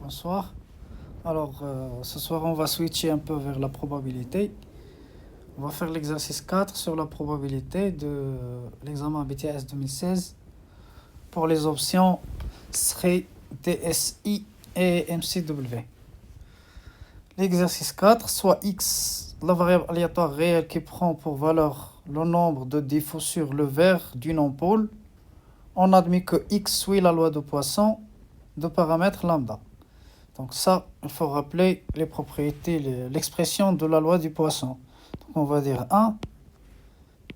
Bonsoir. Alors, ce soir, on va switcher un peu vers la probabilité. On va faire l'exercice 4 sur la probabilité de l'examen BTS 2016 pour les options SRI, DSI et MCW. L'exercice 4, soit x, la variable aléatoire réelle qui prend pour valeur le nombre de défauts sur le verre d'une ampoule, on admet que x suit la loi de Poisson de paramètre lambda. Donc ça, il faut rappeler les propriétés, l'expression de la loi du Poisson. Donc on va dire 1,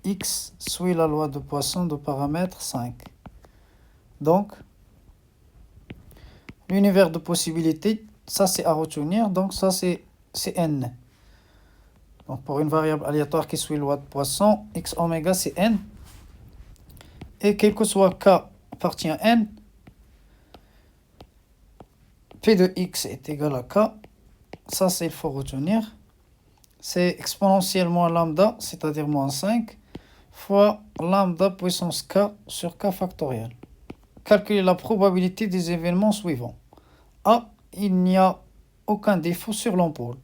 x suit la loi de Poisson de paramètre 5. Donc, l'univers de possibilités, ça c'est à retenir, donc ça c'est n. Donc pour une variable aléatoire qui suit la loi de Poisson, x oméga c'est n. Et quel que soit k appartient à n, p de x est égal à k. Ça c'est il faut retenir. C'est exponentiellement lambda, c'est-à-dire moins 5, fois lambda puissance k sur k factoriel. Calculer la probabilité des événements suivants. A, il n'y a aucun défaut sur l'ampoule.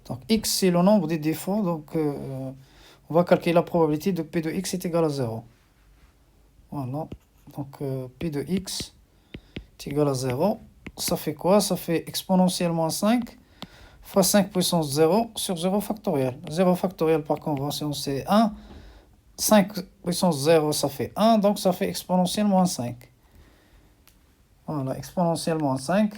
Donc x, c'est le nombre des défauts, donc on va calculer la probabilité de p de x est égal à 0. Voilà, donc p de x est égal à 0. Ça fait quoi? Ça fait exponentiellement 5 fois 5 puissance 0 sur 0 factoriel. 0 factoriel par convention c'est 1. 5 puissance 0 ça fait 1, donc ça fait exponentiellement 5. Voilà, exponentiellement 5.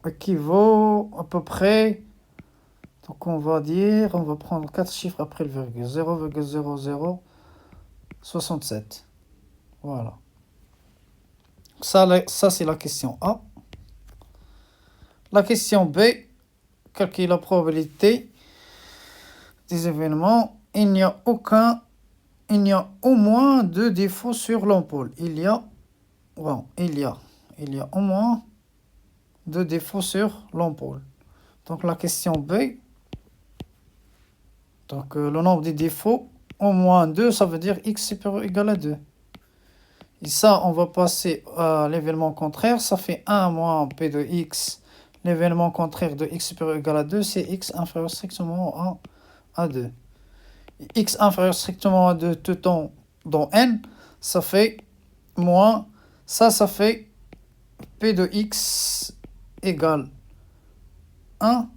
Équivaut à peu près, donc on va prendre 4 chiffres après le virgule, 0,0067. Voilà. Ça c'est la question A. La question B, calculer la probabilité des événements. Il y a au moins 2 défauts sur l'ampoule. Il y a au moins 2 défauts sur l'ampoule. Donc la question B, donc le nombre des défauts, au moins 2, ça veut dire x supérieur ou égal à 2. Et ça, on va passer à l'événement contraire, ça fait 1 moins p de x. L'événement contraire de x supérieur ou égal à 2, c'est x inférieur strictement à 2. X inférieur strictement à 2 tout temps dans n, ça fait moins, ça fait p de x égale 1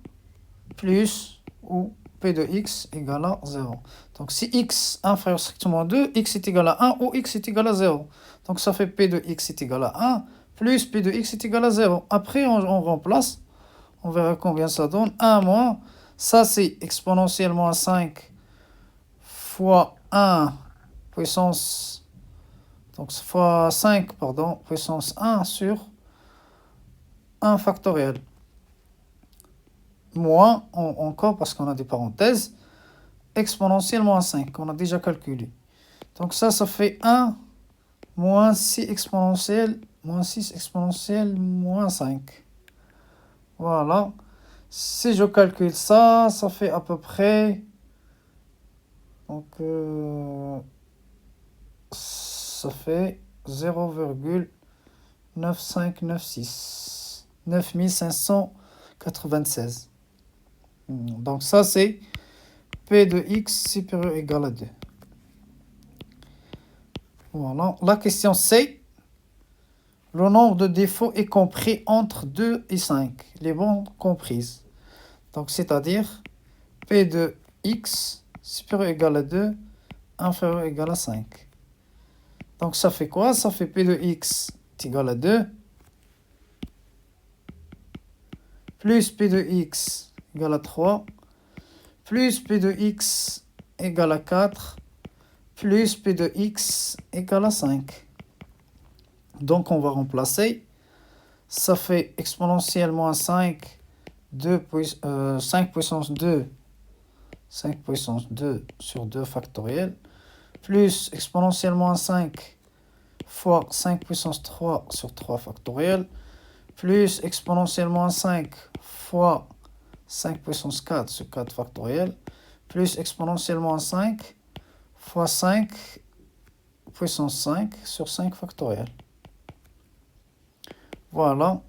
plus ou p de x égale à 0. Donc si x inférieur strictement à 2, x est égal à 1 ou x est égal à 0. Donc ça fait p de x est égal à 1 plus p de x est égal à 0. Après on remplace, on verra combien ça donne. 1 moins, ça c'est exponentiellement à 5 fois 1 puissance, donc fois 5, puissance 1 sur 1 factoriel. Moins, encore parce qu'on a des parenthèses, exponentiellement à 5, qu'on a déjà calculé. Donc ça fait 1 moins 6 exponentielle, moins 5. Voilà. Si je calcule ça, ça fait à peu près, donc ça fait 0,9596, 9596. Donc ça c'est p de x supérieur ou égal à 2. Voilà. La question C. Le nombre de défauts est compris entre 2 et 5. Les bandes comprises. Donc c'est-à-dire p de x supérieur ou égal à 2, inférieur ou égal à 5. Donc ça fait quoi? Ça fait p de x est égal à 2, plus p de x égale à 3, plus p de x égale à 4, plus p de x égale à 5. Donc on va remplacer. Ça fait exponentiellement à 5, 5 puissance 2, 5 puissance 2 sur 2 factoriel, plus exponentiellement à 5 fois 5 puissance 3 sur 3 factoriel, plus exponentiellement à 5 fois 5 puissance 4 sur 4 factoriel, plus exponentiellement à 5 fois 5 puissance 5 sur 5 factoriel. Voilà.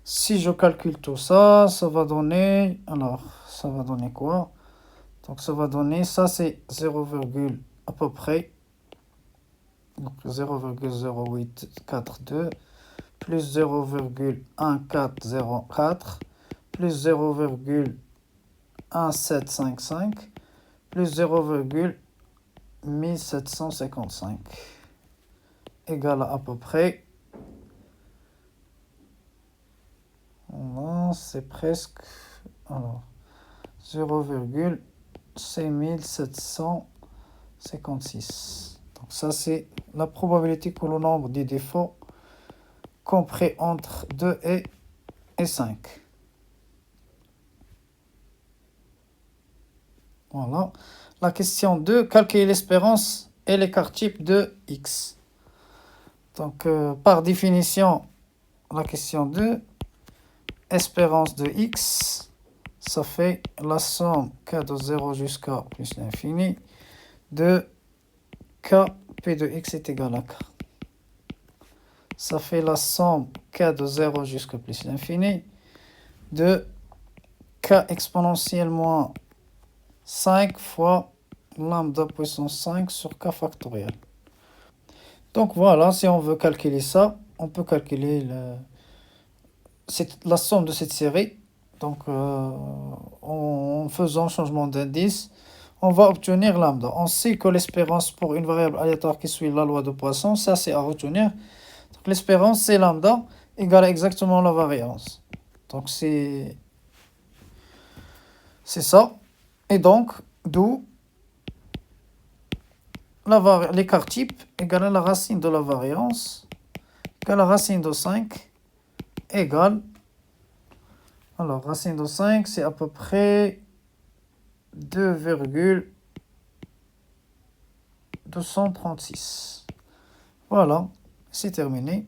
Si je calcule tout ça, ça va donner... Alors, ça va donner quoi? Donc, ça va donner... Ça, c'est 0, à peu près. Donc, 0,0842 plus 0,1404 plus 0,1755 plus 0,1755 égale à peu près... Non, c'est presque... Alors, 0,6756. Donc ça, c'est la probabilité que le nombre des défauts compris entre 2 et 5. Voilà. La question 2, calculer l'espérance et l'écart type de x. Donc, par définition, la question 2, espérance de x, ça fait la somme k de 0 jusqu'à plus l'infini de k p de x est égal à k. Ça fait la somme k de 0 jusqu'à plus l'infini de k exponentielle moins 5 fois lambda puissance 5 sur k factoriel. Donc voilà, si on veut calculer ça, on peut calculer la somme de cette série. Donc en faisant changement d'indice, on va obtenir lambda. On sait que l'espérance pour une variable aléatoire qui suit la loi de Poisson, ça c'est à retenir. Donc l'espérance c'est lambda égale à exactement la variance. Donc c'est ça. Et donc, d'où l'écart type égale à la racine de la variance égale à la racine de 5 égale... Alors, racine de 5, c'est à peu près 2,236. Voilà, c'est terminé.